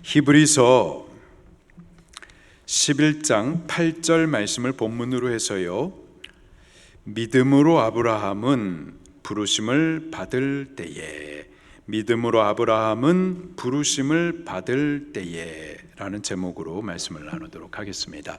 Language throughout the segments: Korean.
히브리서 11장 8절 말씀을 본문으로 해서요, 믿음으로 아브라함은 부르심을 받을 때에, 믿음으로 아브라함은 부르심을 받을 때에 라는 제목으로 말씀을 나누도록 하겠습니다.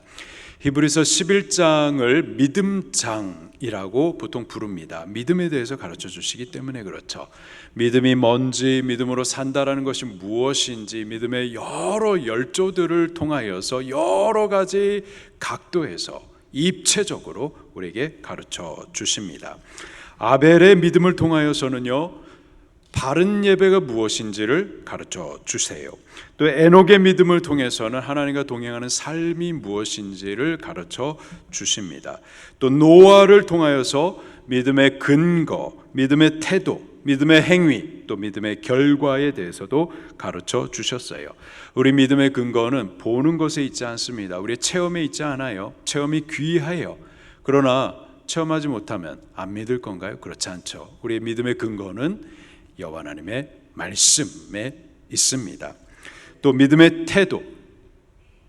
히브리서 11장을 믿음장이라고 보통 부릅니다. 믿음에 대해서 가르쳐 주시기 때문에 그렇죠. 믿음이 뭔지, 믿음으로 산다라는 것이 무엇인지, 믿음의 여러 열조들을 통하여서 여러 가지 각도에서 입체적으로 우리에게 가르쳐 주십니다. 아벨의 믿음을 통하여서는요, 바른 예배가 무엇인지를 가르쳐 주세요. 또 에녹의 믿음을 통해서는 하나님과 동행하는 삶이 무엇인지를 가르쳐 주십니다. 또 노아를 통하여서 믿음의 근거, 믿음의 태도, 믿음의 행위, 또 믿음의 결과에 대해서도 가르쳐 주셨어요. 우리 믿음의 근거는 보는 것에 있지 않습니다. 우리의 체험에 있지 않아요. 체험이 귀해요. 그러나 체험하지 못하면 안 믿을 건가요? 그렇지 않죠. 우리의 믿음의 근거는 여호와 하나님의 말씀에 있습니다. 또 믿음의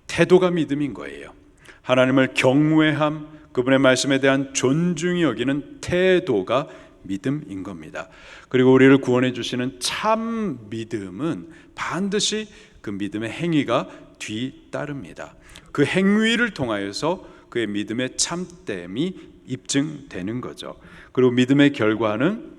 태도가 믿음인 거예요. 하나님을 경외함, 그분의 말씀에 대한 존중이 여기는 태도가 믿음인 겁니다. 그리고 우리를 구원해 주시는 참 믿음은 반드시 그 믿음의 행위가 뒤따릅니다. 그 행위를 통하여서 그의 믿음의 참됨이 입증되는 거죠. 그리고 믿음의 결과는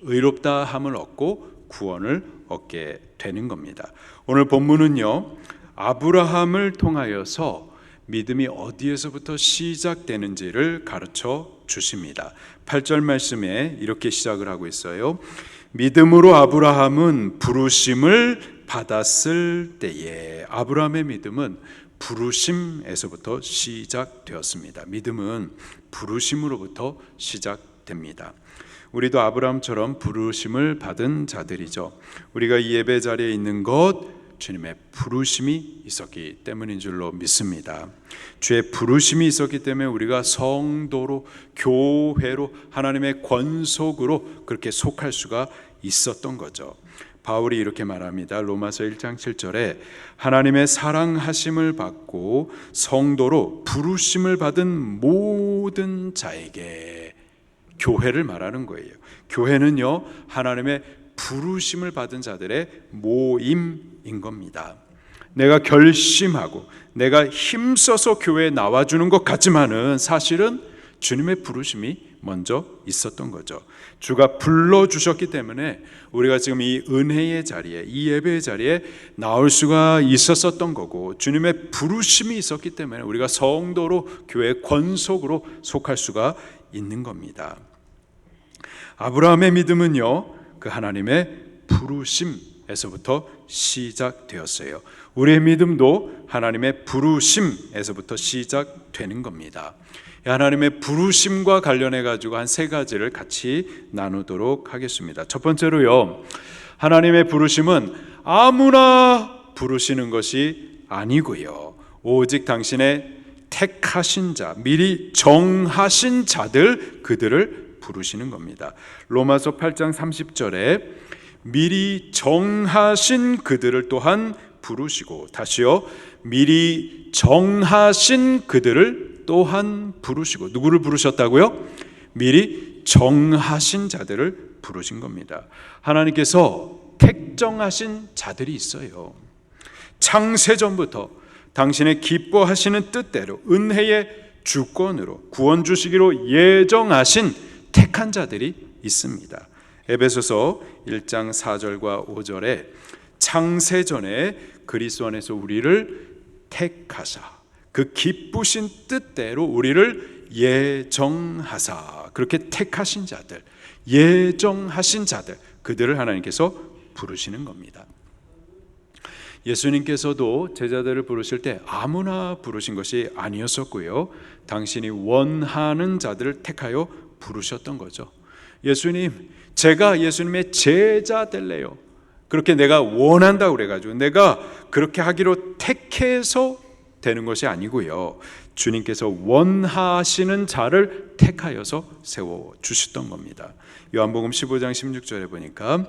의롭다 함을 얻고 구원을 얻게 되는 겁니다. 오늘 본문은요, 아브라함을 통하여서 믿음이 어디에서부터 시작되는지를 가르쳐 주십니다. 8절 말씀에 이렇게 시작을 하고 있어요. 믿음으로 아브라함은 부르심을 받았을 때에. 아브라함의 믿음은 부르심에서부터 시작되었습니다. 믿음은 부르심으로부터 시작됩니다. 우리도 아브라함처럼 부르심을 받은 자들이죠. 우리가 이 예배 자리에 있는 것, 주님의 부르심이 있었기 때문인 줄로 믿습니다. 주의 부르심이 있었기 때문에 우리가 성도로, 교회로, 하나님의 권속으로 그렇게 속할 수가 있었던 거죠. 바울이 이렇게 말합니다. 로마서 1장 7절에 하나님의 사랑하심을 받고 성도로 부르심을 받은 모든 자에게, 교회를 말하는 거예요. 교회는요, 하나님의 부르심을 받은 자들의 모임인 겁니다. 내가 결심하고 내가 힘써서 교회에 나와주는 것 같지만은 사실은 주님의 부르심이 먼저 있었던 거죠. 주가 불러주셨기 때문에 우리가 지금 이 은혜의 자리에, 이 예배의 자리에 나올 수가 있었던 거고, 주님의 부르심이 있었기 때문에 우리가 성도로, 교회의 권속으로 속할 수가 있는 겁니다. 아브라함의 믿음은요, 그 하나님의 부르심에서부터 시작되었어요. 우리의 믿음도 하나님의 부르심에서부터 시작되는 겁니다. 하나님의 부르심과 관련해 가지고 한 세 가지를 같이 나누도록 하겠습니다. 첫 번째로요, 하나님의 부르심은 아무나 부르시는 것이 아니고요, 오직 당신의 택하신 자, 미리 정하신 자들, 그들을 부르시는 겁니다. 로마서 8장 30절에 미리 정하신 그들을 또한 부르시고, 다시요, 미리 정하신 그들을 또한 부르시고. 누구를 부르셨다고요? 미리 정하신 자들을 부르신 겁니다. 하나님께서 택정하신 자들이 있어요. 창세전부터 당신의 기뻐하시는 뜻대로 은혜의 주권으로 구원 주시기로 예정하신 택한 자들이 있습니다. 에베소서 1장 4절과 5절에 창세전에 그리스도 안에서 우리를 택하사 그 기쁘신 뜻대로 우리를 예정하사, 그렇게 택하신 자들, 예정하신 자들, 그들을 하나님께서 부르시는 겁니다. 예수님께서도 제자들을 부르실 때 아무나 부르신 것이 아니었었고요, 당신이 원하는 자들을 택하여 부르셨던 거죠. 예수님, 제가 예수님의 제자 될래요. 그렇게 내가 원한다고 그래가지고 내가 그렇게 하기로 택해서 되는 것이 아니고요, 주님께서 원하시는 자를 택하여서 세워주셨던 겁니다. 요한복음 15장 16절에 보니까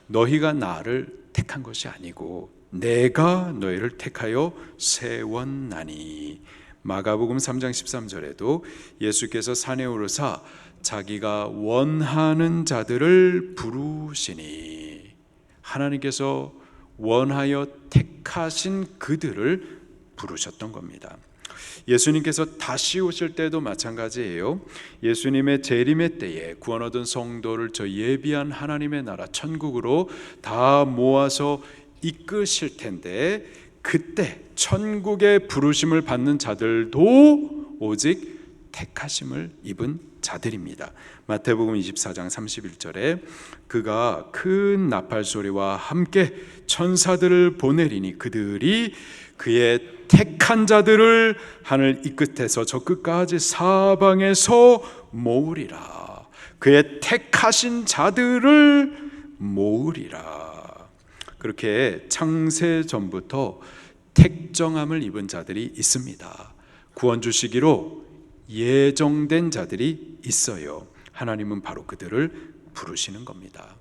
너희가 나를 택한 것이 아니고 내가 너희를 택하여 세웠나니. 마가복음 3장 13절에도 예수께서 산에 오르사 자기가 원하는 자들을 부르시니, 하나님께서 원하여 택하신 그들을 부르셨던 겁니다. 예수님께서 다시 오실 때도 마찬가지예요. 예수님의 재림의 때에 구원 얻은 성도를 저 예비한 하나님의 나라 천국으로 다 모아서 이끄실 텐데, 그때 천국의 부르심을 받는 자들도 오직 택하심을 입은 자들입니다. 마태복음 24장 31절에 그가 큰 나팔 소리와 함께 천사들을 보내리니 그들이 그의 택한 자들을 하늘 이 끝에서 저 끝까지 사방에서 모으리라. 그의 택하신 자들을 모으리라. 그렇게 창세 전부터 택정함을 입은 자들이 있습니다. 구원 주시기로 예정된 자들이 있어요. 하나님은 바로 그들을 부르시는 겁니다.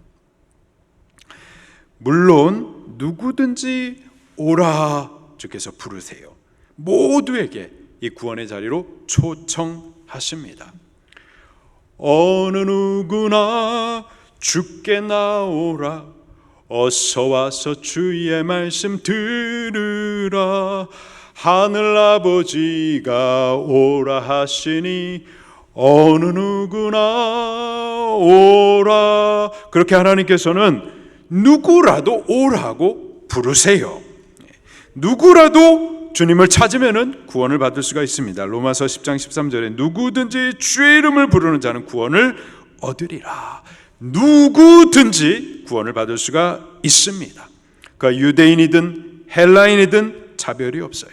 물론 누구든지 오라 주께서 부르세요. 모두에게 이 구원의 자리로 초청하십니다. 어느 누구나 주께 나오라, 어서 와서 주의 말씀 들으라. 하늘 아버지가 오라 하시니 어느 누구나 오라. 그렇게 하나님께서는 누구라도 오라고 부르세요. 누구라도 주님을 찾으면 구원을 받을 수가 있습니다. 로마서 10장 13절에 누구든지 주의 이름을 부르는 자는 구원을 얻으리라. 누구든지 구원을 받을 수가 있습니다. 그러니까 유대인이든 헬라인이든 차별이 없어요.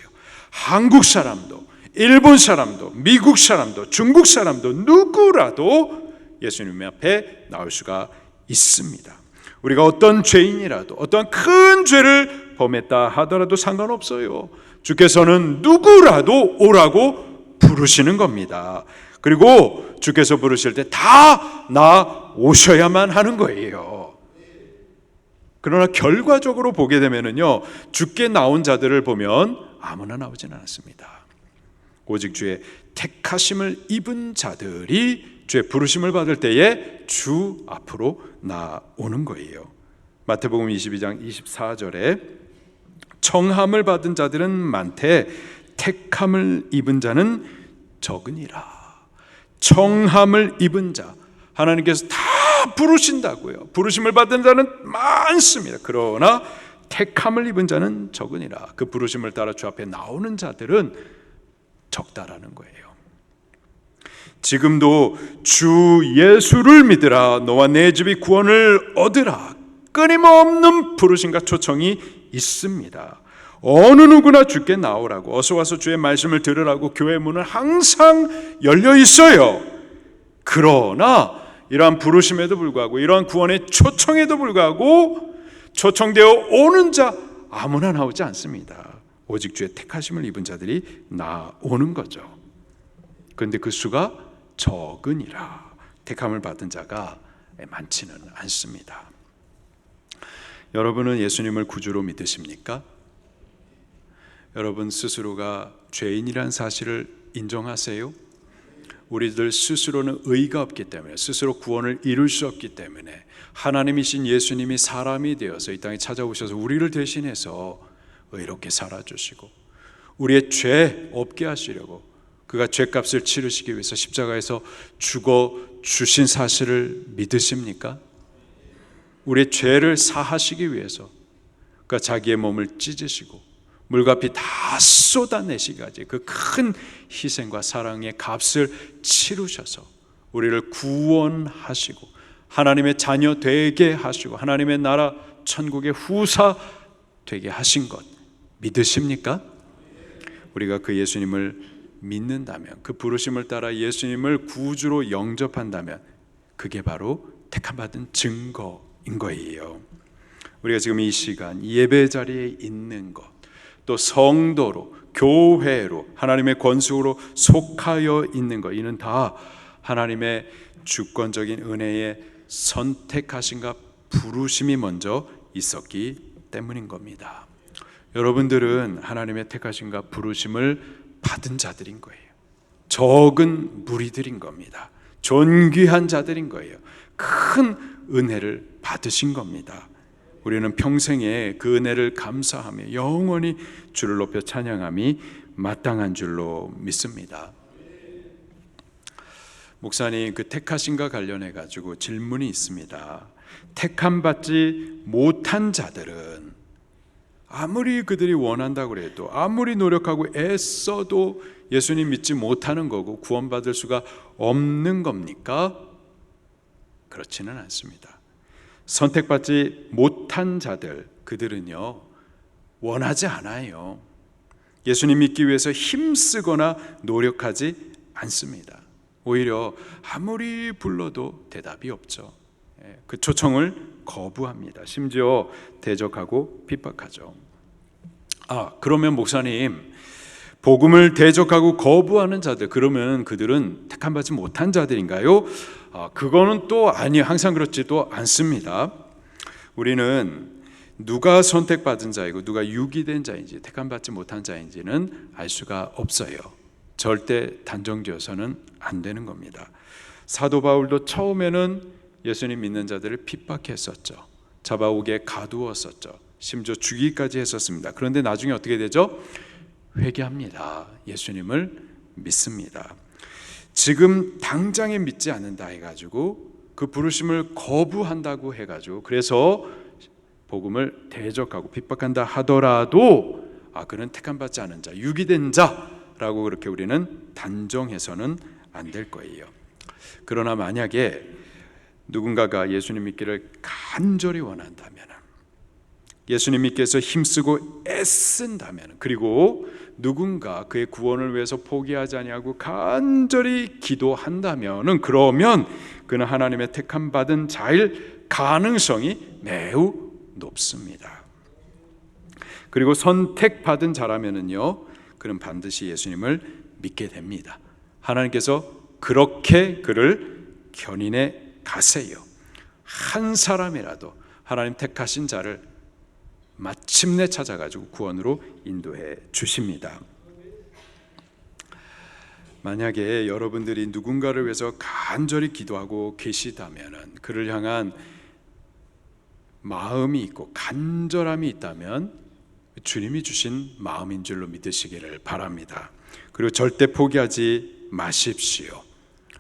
한국 사람도, 일본 사람도, 미국 사람도, 중국 사람도 누구라도 예수님 앞에 나올 수가 있습니다. 우리가 어떤 죄인이라도 어떤 큰 죄를 범했다 하더라도 상관없어요. 주께서는 누구라도 오라고 부르시는 겁니다. 그리고 주께서 부르실 때 다 나오셔야만 하는 거예요. 그러나 결과적으로 보게 되면요, 주께 나온 자들을 보면 아무나 나오진 않았습니다. 오직 주의 택하심을 입은 자들이 주의 부르심을 받을 때에 주 앞으로 나오는 거예요. 마태복음 22장 24절에 청함을 받은 자들은 많되 택함을 입은 자는 적으니라. 청함을 입은 자, 하나님께서 다 부르신다고요. 부르심을 받은 자는 많습니다. 그러나 택함을 입은 자는 적으니라. 그 부르심을 따라 주 앞에 나오는 자들은 적다라는 거예요. 지금도 주 예수를 믿으라, 너와 내 집이 구원을 얻으라, 끊임없는 부르심과 초청이 있습니다. 어느 누구나 주께 나오라고, 어서 와서 주의 말씀을 들으라고 교회 문은 항상 열려 있어요. 그러나 이러한 부르심에도 불구하고, 이러한 구원의 초청에도 불구하고 초청되어 오는 자 아무나 나오지 않습니다. 오직 주의 택하심을 입은 자들이 나오는 거죠. 그런데 그 수가 적으니라. 택함을 받은 자가 많지는 않습니다. 여러분은 예수님을 구주로 믿으십니까? 여러분 스스로가 죄인이란 사실을 인정하세요? 우리들 스스로는 의가 없기 때문에, 스스로 구원을 이룰 수 없기 때문에 하나님이신 예수님이 사람이 되어서 이 땅에 찾아오셔서 우리를 대신해서 의롭게 살아주시고 우리의 죄 없게 하시려고 그가 죄값을 치르시기 위해서 십자가에서 죽어 주신 사실을 믿으십니까? 우리의 죄를 사하시기 위해서 그가 자기의 몸을 찢으시고 물과 피 다 쏟아내시기까지 그 큰 희생과 사랑의 값을 치르셔서 우리를 구원하시고 하나님의 자녀 되게 하시고 하나님의 나라 천국의 후사 되게 하신 것 믿으십니까? 우리가 그 예수님을 믿는다면, 그 부르심을 따라 예수님을 구주로 영접한다면 그게 바로 택함받은 증거인 거예요. 우리가 지금 이 시간 예배 자리에 있는 것, 또 성도로, 교회로, 하나님의 권속으로 속하여 있는 것, 이는 다 하나님의 주권적인 은혜의 선택하심과 부르심이 먼저 있었기 때문인 겁니다. 여러분들은 하나님의 택하심과 부르심을 받은 자들인 거예요. 적은 무리들인 겁니다. 존귀한 자들인 거예요. 큰 은혜를 받으신 겁니다. 우리는 평생에 그 은혜를 감사하며 영원히 주를 높여 찬양함이 마땅한 줄로 믿습니다. 목사님, 그 택하심과 관련해 가지고 질문이 있습니다. 택함 받지 못한 자들은 아무리 그들이 원한다고 해도, 아무리 노력하고 애써도 예수님 믿지 못하는 거고 구원받을 수가 없는 겁니까? 그렇지는 않습니다. 선택받지 못한 자들, 그들은요 원하지 않아요. 예수님 믿기 위해서 힘쓰거나 노력하지 않습니다. 오히려 아무리 불러도 대답이 없죠. 그 초청을 거부합니다. 심지어 대적하고 핍박하죠. 그러면 목사님, 복음을 대적하고 거부하는 자들, 그러면 그들은 택함받지 못한 자들인가요? 그거는 또 아니에요. 항상 그렇지도 않습니다. 우리는 누가 선택받은 자이고 누가 유기된 자인지, 택함받지 못한 자인지는 알 수가 없어요. 절대 단정지어서는 안 되는 겁니다. 사도 바울도 처음에는 예수님 믿는 자들을 핍박했었죠. 잡아오게 가두었었죠. 심지어 죽이기까지 했었습니다. 그런데 나중에 어떻게 되죠? 회개합니다. 예수님을 믿습니다. 지금 당장에 믿지 않는다 해가지고 그 부르심을 거부한다고 해가지고 그래서 복음을 대적하고 핍박한다 하더라도 그는 택함받지 않은 자, 유기된 자라고 그렇게 우리는 단정해서는 안 될 거예요. 그러나 만약에 누군가가 예수님 믿기를 간절히 원한다면, 예수님 믿기위해서 힘쓰고 애쓴다면, 그리고 누군가 그의 구원을 위해서 포기하지 아니하고 간절히 기도한다면, 그러면 그는 하나님의 택함받은 자일 가능성이 매우 높습니다. 그리고 선택받은 자라면은요, 그는 반드시 예수님을 믿게 됩니다. 하나님께서 그렇게 그를 견인해 가세요. 한 사람이라도 하나님 택하신 자를 마침내 찾아가지고 구원으로 인도해 주십니다. 만약에 여러분들이 누군가를 위해서 간절히 기도하고 계시다면, 그를 향한 마음이 있고 간절함이 있다면 주님이 주신 마음인 줄로 믿으시기를 바랍니다. 그리고 절대 포기하지 마십시오.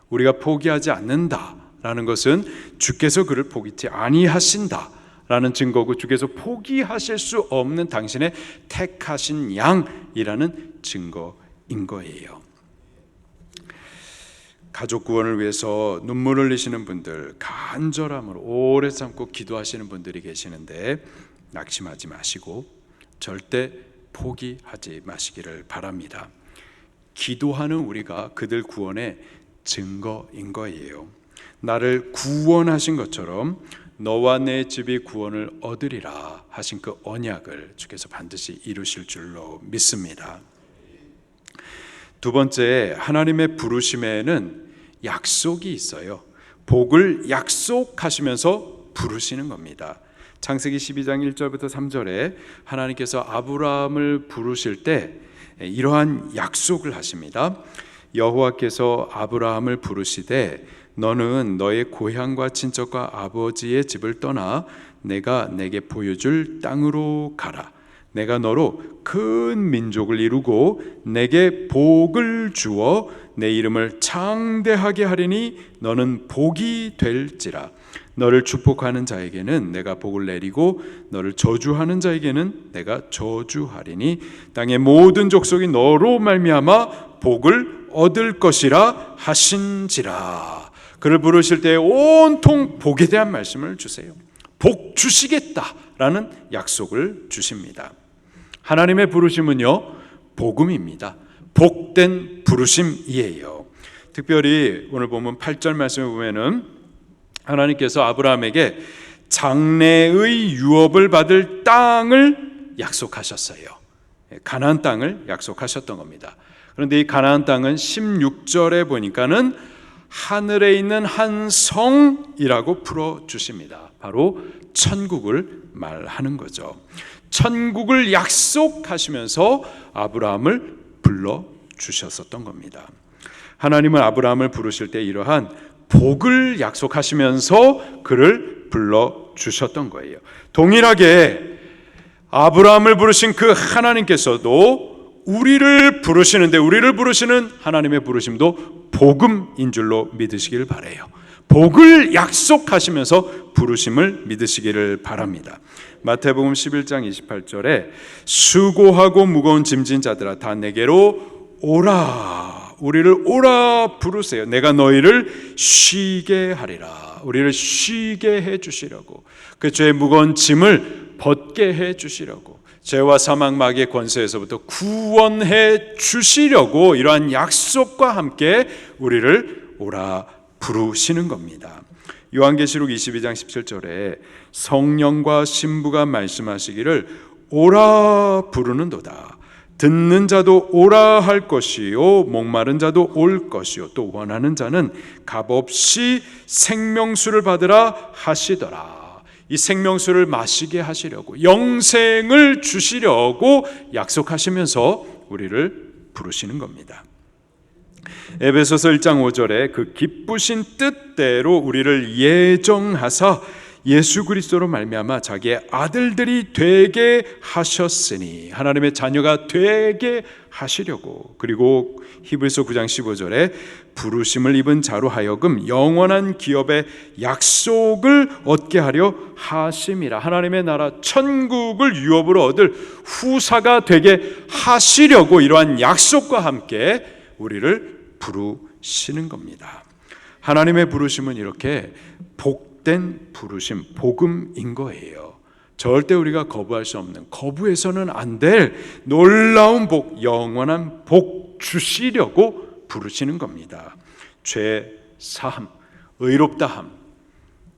우리가 포기하지 않는다라는 것은 주께서 그를 포기치 아니하신다라는 증거고, 주께서 포기하실 수 없는 당신의 택하신 양이라는 증거인 거예요. 가족 구원을 위해서 눈물을 흘리시는 분들, 간절함으로 오래 참고 기도하시는 분들이 계시는데 낙심하지 마시고 절대 포기하지 마시기를 바랍니다. 기도하는 우리가 그들 구원의 증거인 거예요. 나를 구원하신 것처럼 너와 내 집이 구원을 얻으리라 하신 그 언약을 주께서 반드시 이루실 줄로 믿습니다. 두 번째, 하나님의 부르심에는 약속이 있어요. 복을 약속하시면서 부르시는 겁니다. 창세기 12장 1절부터 3절에 하나님께서 아브라함을 부르실 때 이러한 약속을 하십니다. 여호와께서 아브라함을 부르시되 너는 너의 고향과 친척과 아버지의 집을 떠나 내가 내게 보여줄 땅으로 가라. 내가 너로 큰 민족을 이루고 내게 복을 주어 내 이름을 창대하게 하리니 너는 복이 될지라. 너를 축복하는 자에게는 내가 복을 내리고 너를 저주하는 자에게는 내가 저주하리니 땅의 모든 족속이 너로 말미암아 복을 얻을 것이라 하신지라. 그를 부르실 때 온통 복에 대한 말씀을 주세요. 복 주시겠다라는 약속을 주십니다. 하나님의 부르심은요, 복음입니다. 복된 부르심이에요. 특별히 오늘 보면 8절 말씀에 보면은 하나님께서 아브라함에게 장래의 유업을 받을 땅을 약속하셨어요. 가나안 땅을 약속하셨던 겁니다. 그런데 이 가나안 땅은 16절에 보니까는 하늘에 있는 한 성이라고 풀어주십니다. 바로 천국을 말하는 거죠. 천국을 약속하시면서 아브라함을 불러주셨었던 겁니다. 하나님은 아브라함을 부르실 때 이러한 복을 약속하시면서 그를 불러주셨던 거예요. 동일하게 아브라함을 부르신 그 하나님께서도 우리를 부르시는데, 우리를 부르시는 하나님의 부르심도 복음인 줄로 믿으시길 바라요. 복을 약속하시면서 부르심을 믿으시기를 바랍니다. 마태복음 11장 28절에 수고하고 무거운 짐진 자들아 다 내게로 오라, 우리를 오라 부르세요. 내가 너희를 쉬게 하리라. 우리를 쉬게 해주시려고, 그 죄의 무거운 짐을 벗게 해주시려고, 죄와 사망 마귀의 권세에서부터 구원해 주시려고 이러한 약속과 함께 우리를 오라 부르시는 겁니다. 요한계시록 22장 17절에 성령과 신부가 말씀하시기를 오라 부르는도다. 듣는 자도 오라 할 것이요 목마른 자도 올 것이요 또 원하는 자는 값없이 생명수를 받으라 하시더라. 이 생명수를 마시게 하시려고, 영생을 주시려고 약속하시면서 우리를 부르시는 겁니다. 에베소서 1장 5절에 그 기쁘신 뜻대로 우리를 예정하사 예수 그리스도로 말미암아 자기의 아들들이 되게 하셨으니, 하나님의 자녀가 되게 하시려고, 그리고 히브리서 9장 15절에 부르심을 입은 자로 하여금 영원한 기업의 약속을 얻게 하려 하심이라. 하나님의 나라 천국을 유업으로 얻을 후사가 되게 하시려고 이러한 약속과 함께 우리를 부르시는 겁니다. 하나님의 부르심은 이렇게 복된 부르심, 복음인 거예요. 절대 우리가 거부할 수 없는, 거부해서는 안 될 놀라운 복, 영원한 복 주시려고 부르시는 겁니다. 죄 사함, 의롭다함,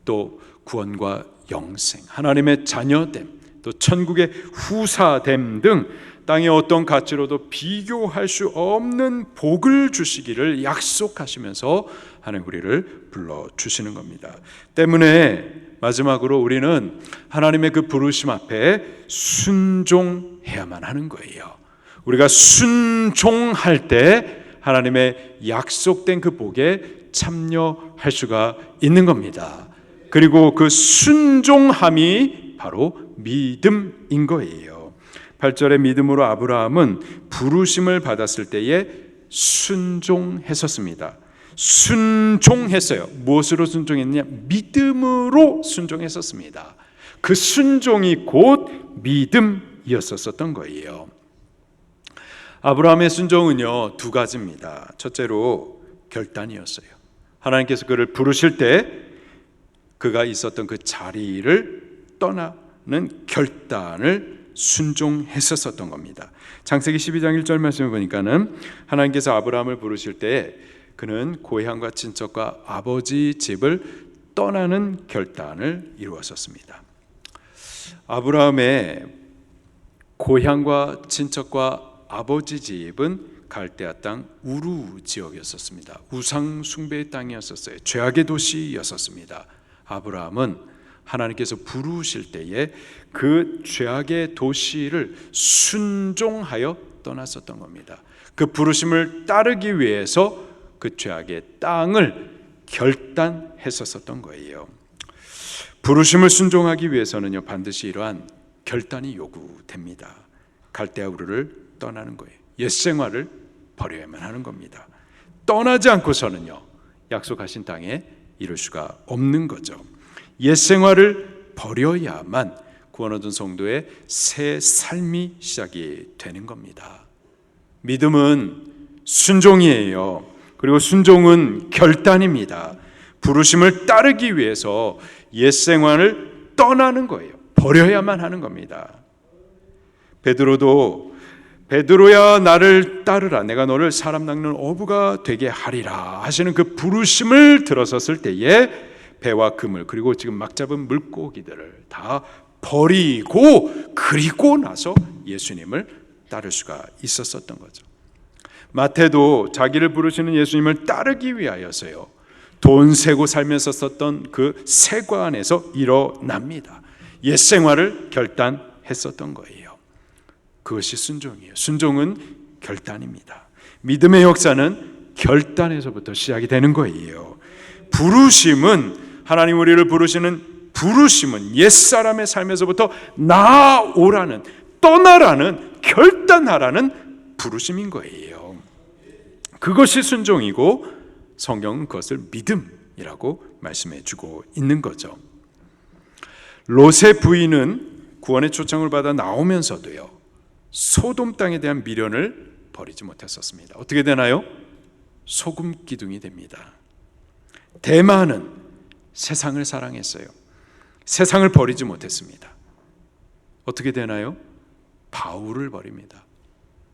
또 구원과 영생, 하나님의 자녀됨, 또 천국의 후사됨 등 땅의 어떤 가치로도 비교할 수 없는 복을 주시기를 약속하시면서 하나님 우리를 불러주시는 겁니다. 때문에 마지막으로 우리는 하나님의 그 부르심 앞에 순종해야만 하는 거예요. 우리가 순종할 때 하나님의 약속된 그 복에 참여할 수가 있는 겁니다. 그리고 그 순종함이 바로 믿음인 거예요. 8절의 믿음으로 아브라함은 부르심을 받았을 때에 순종했었습니다. 순종했어요. 무엇으로 순종했느냐? 믿음으로 순종했었습니다. 그 순종이 곧 믿음이었었던 거예요. 아브라함의 순종은요, 두 가지입니다. 첫째로 결단이었어요. 하나님께서 그를 부르실 때 그가 있었던 그 자리를 떠나는 결단을 순종했었던 겁니다. 창세기 12장 1절 말씀을 보니까는 하나님께서 아브라함을 부르실 때 그는 고향과 친척과 아버지 집을 떠나는 결단을 이루었었습니다. 아브라함의 고향과 친척과 아버지 집은 갈대아 땅 우루 지역이었습니다. 우상 숭배의 땅이었었어요. 죄악의 도시였었습니다. 아브라함은 하나님께서 부르실 때에 그 죄악의 도시를 순종하여 떠났었던 겁니다. 그 부르심을 따르기 위해서 그 죄악의 땅을 결단했었던 거예요. 부르심을 순종하기 위해서는요, 반드시 이러한 결단이 요구됩니다. 갈대아 우르를 떠나는 거예요. 옛 생활을 버려야만 하는 겁니다. 떠나지 않고서는요, 약속하신 땅에 이룰 수가 없는 거죠. 옛 생활을 버려야만 구원 얻은 성도의 새 삶이 시작이 되는 겁니다. 믿음은 순종이에요. 그리고 순종은 결단입니다. 부르심을 따르기 위해서 옛 생활을 떠나는 거예요. 버려야만 하는 겁니다. 베드로도 베드로야 나를 따르라, 내가 너를 사람 낚는 어부가 되게 하리라 하시는 그 부르심을 들어섰을 때에 배와 그물, 그리고 지금 막 잡은 물고기들을 다 버리고 그리고 나서 예수님을 따를 수가 있었던 거죠. 마태도 자기를 부르시는 예수님을 따르기 위하여서요, 돈 세고 살면서 썼던 그 세관에서 일어납니다. 옛 생활을 결단했었던 했었던 거예요. 그것이 순종이에요. 순종은 결단입니다. 믿음의 역사는 결단에서부터 시작이 되는 거예요. 부르심은, 하나님 우리를 부르시는 부르심은 옛사람의 삶에서부터 나오라는, 떠나라는, 결단하라는 부르심인 거예요. 그것이 순종이고 성경은 그것을 믿음이라고 말씀해 주고 있는 거죠. 롯의 부인은 구원의 초청을 받아 나오면서도요, 소돔 땅에 대한 미련을 버리지 못했었습니다. 어떻게 되나요? 소금 기둥이 됩니다. 대마는 세상을 사랑했어요. 세상을 버리지 못했습니다. 어떻게 되나요? 바울을 버립니다.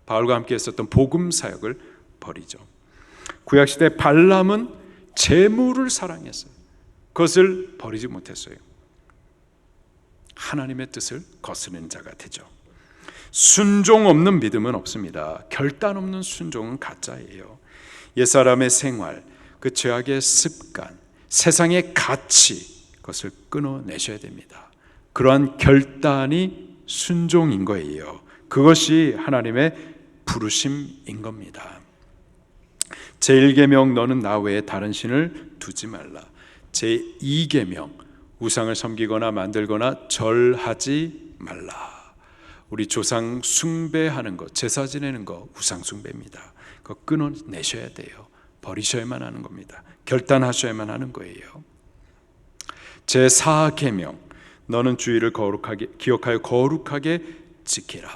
바울과 함께 했었던 복음 사역을 버리죠. 구약시대 발람은 재물을 사랑했어요. 그것을 버리지 못했어요. 하나님의 뜻을 거스르는 자가 되죠. 순종 없는 믿음은 없습니다. 결단 없는 순종은 가짜예요. 옛사람의 생활, 그 죄악의 습관, 세상의 가치, 그것을 끊어내셔야 됩니다. 그러한 결단이 순종인 거예요. 그것이 하나님의 부르심인 겁니다. 제1계명 너는 나 외에 다른 신을 두지 말라. 제2계명 우상을 섬기거나 만들거나 절하지 말라. 우리 조상 숭배하는 것, 제사 지내는 것, 우상 숭배입니다. 그거 끊어내셔야 돼요. 버리셔야만 하는 겁니다. 결단하셔야만 하는 거예요. 제4계명 너는 주일을 거룩하게 기억하여 거룩하게 지키라.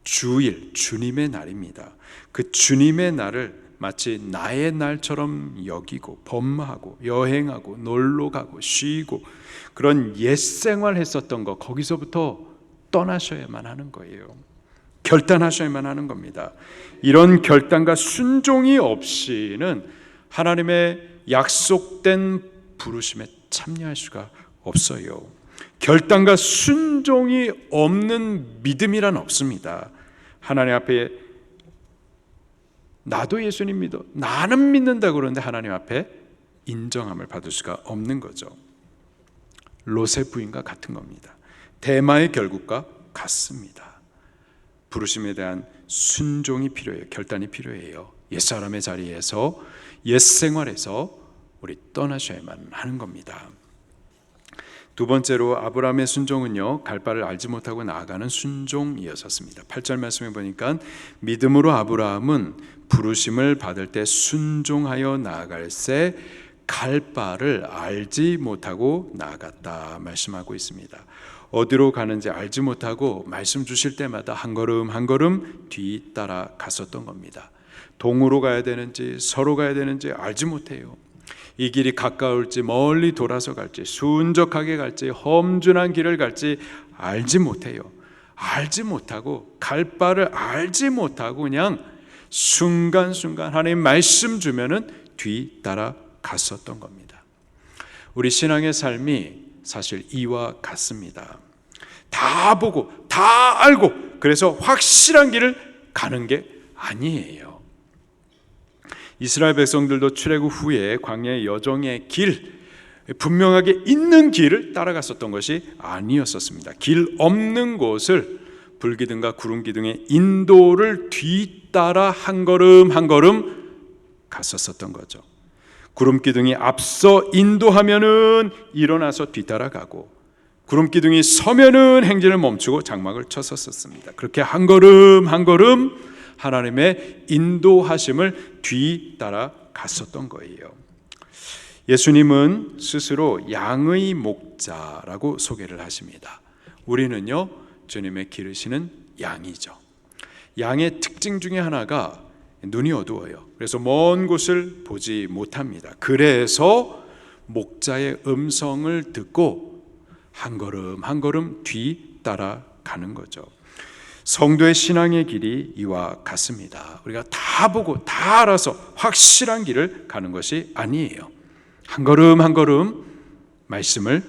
주일, 주님의 날입니다. 그 주님의 날을 마치 나의 날처럼 여기고 범하고 여행하고 놀러가고 쉬고 그런 옛생활 했었던 거, 거기서부터 떠나셔야만 하는 거예요. 결단하셔야만 하는 겁니다. 이런 결단과 순종이 없이는 하나님의 약속된 부르심에 참여할 수가 없어요. 결단과 순종이 없는 믿음이란 없습니다. 하나님 앞에 나도 예수님 믿어, 나는 믿는다 그러는데 하나님 앞에 인정함을 받을 수가 없는 거죠. 롯의 부인과 같은 겁니다. 대마의 결국과 같습니다. 부르심에 대한 순종이 필요해요. 결단이 필요해요. 옛사람의 자리에서, 옛생활에서 우리 떠나셔야만 하는 겁니다. 두 번째로 아브라함의 순종은요, 갈 바를 알지 못하고 나아가는 순종이었습니다. 8절 말씀에 보니까 믿음으로 아브라함은 부르심을 받을 때 순종하여 나아갈새 갈 바를 알지 못하고 나아갔다 말씀하고 있습니다. 어디로 가는지 알지 못하고 말씀 주실 때마다 한 걸음 한 걸음 뒤따라 갔었던 겁니다. 동으로 가야 되는지 서로 가야 되는지 알지 못해요. 이 길이 가까울지 멀리 돌아서 갈지 순적하게 갈지 험준한 길을 갈지 알지 못해요. 알지 못하고 갈 바를 알지 못하고 그냥 순간순간 하나님 말씀 주면은 뒤따라 갔었던 겁니다. 우리 신앙의 삶이 사실 이와 같습니다. 다 보고 다 알고 그래서 확실한 길을 가는 게 아니에요. 이스라엘 백성들도 출애굽 후에 광야의 여정의 길, 분명하게 있는 길을 따라갔었던 것이 아니었었습니다. 길 없는 곳을 불기둥과 구름기둥의 인도를 뒤따라 한 걸음 한 걸음 갔었던 거죠. 구름기둥이 앞서 인도하면은 일어나서 뒤따라가고 구름기둥이 서면은 행진을 멈추고 장막을 쳤었습니다. 그렇게 한 걸음 한 걸음 하나님의 인도하심을 뒤따라 갔었던 거예요. 예수님은 스스로 양의 목자라고 소개를 하십니다. 우리는요, 주님의 기르시는 양이죠. 양의 특징 중에 하나가 눈이 어두워요. 그래서 먼 곳을 보지 못합니다. 그래서 목자의 음성을 듣고 한 걸음 한 걸음 뒤따라 가는 거죠. 성도의 신앙의 길이 이와 같습니다. 우리가 다 보고 다 알아서 확실한 길을 가는 것이 아니에요. 한 걸음 한 걸음 말씀을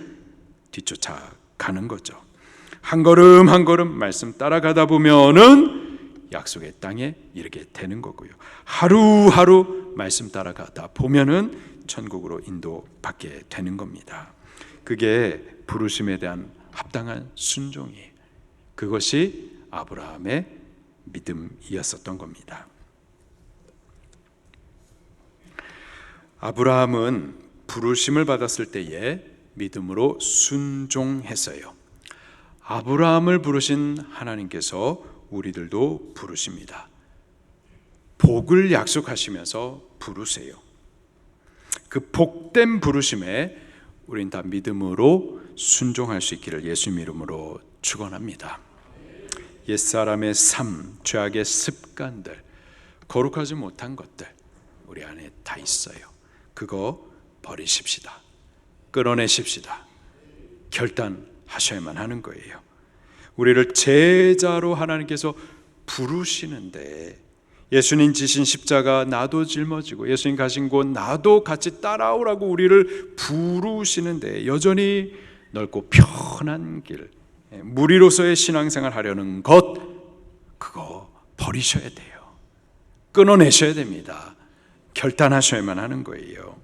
뒤쫓아 가는 거죠. 한 걸음 한 걸음 말씀 따라가다 보면은 약속의 땅에 이르게 되는 거고요. 하루하루 말씀 따라가다 보면은 천국으로 인도받게 되는 겁니다. 그게 부르심에 대한 합당한 순종이, 그것이 아브라함의 믿음이었었던 겁니다. 아브라함은 부르심을 받았을 때에 믿음으로 순종했어요. 아브라함을 부르신 하나님께서 우리들도 부르십니다. 복을 약속하시면서 부르세요. 그 복된 부르심에 우린 다 믿음으로 순종할 수 있기를 예수님 이름으로 축원합니다. 옛사람의 삶, 죄악의 습관들, 거룩하지 못한 것들 우리 안에 다 있어요. 그거 버리십시다. 끊어내십시다. 결단하셔야만 하는 거예요. 우리를 제자로 하나님께서 부르시는데, 예수님 지신 십자가 나도 짊어지고 예수님 가신 곳 나도 같이 따라오라고 우리를 부르시는데, 여전히 넓고 편한 길, 무리로서의 신앙생활 하려는 것, 그거 버리셔야 돼요. 끊어내셔야 됩니다. 결단하셔야만 하는 거예요.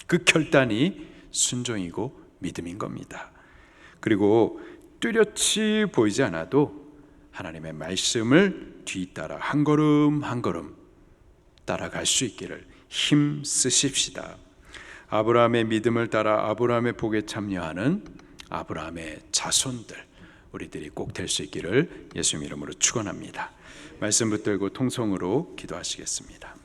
그 결단이 순종이고 믿음인 겁니다. 그리고 뚜렷이 보이지 않아도 하나님의 말씀을 뒤따라 한 걸음 한 걸음 따라갈 수 있기를 힘 쓰십시다. 아브라함의 믿음을 따라 아브라함의 복에 참여하는 아브라함의 자손들, 우리들이 꼭 될 수 있기를 예수님 이름으로 축원합니다. 말씀 붙들고 통성으로 기도하시겠습니다.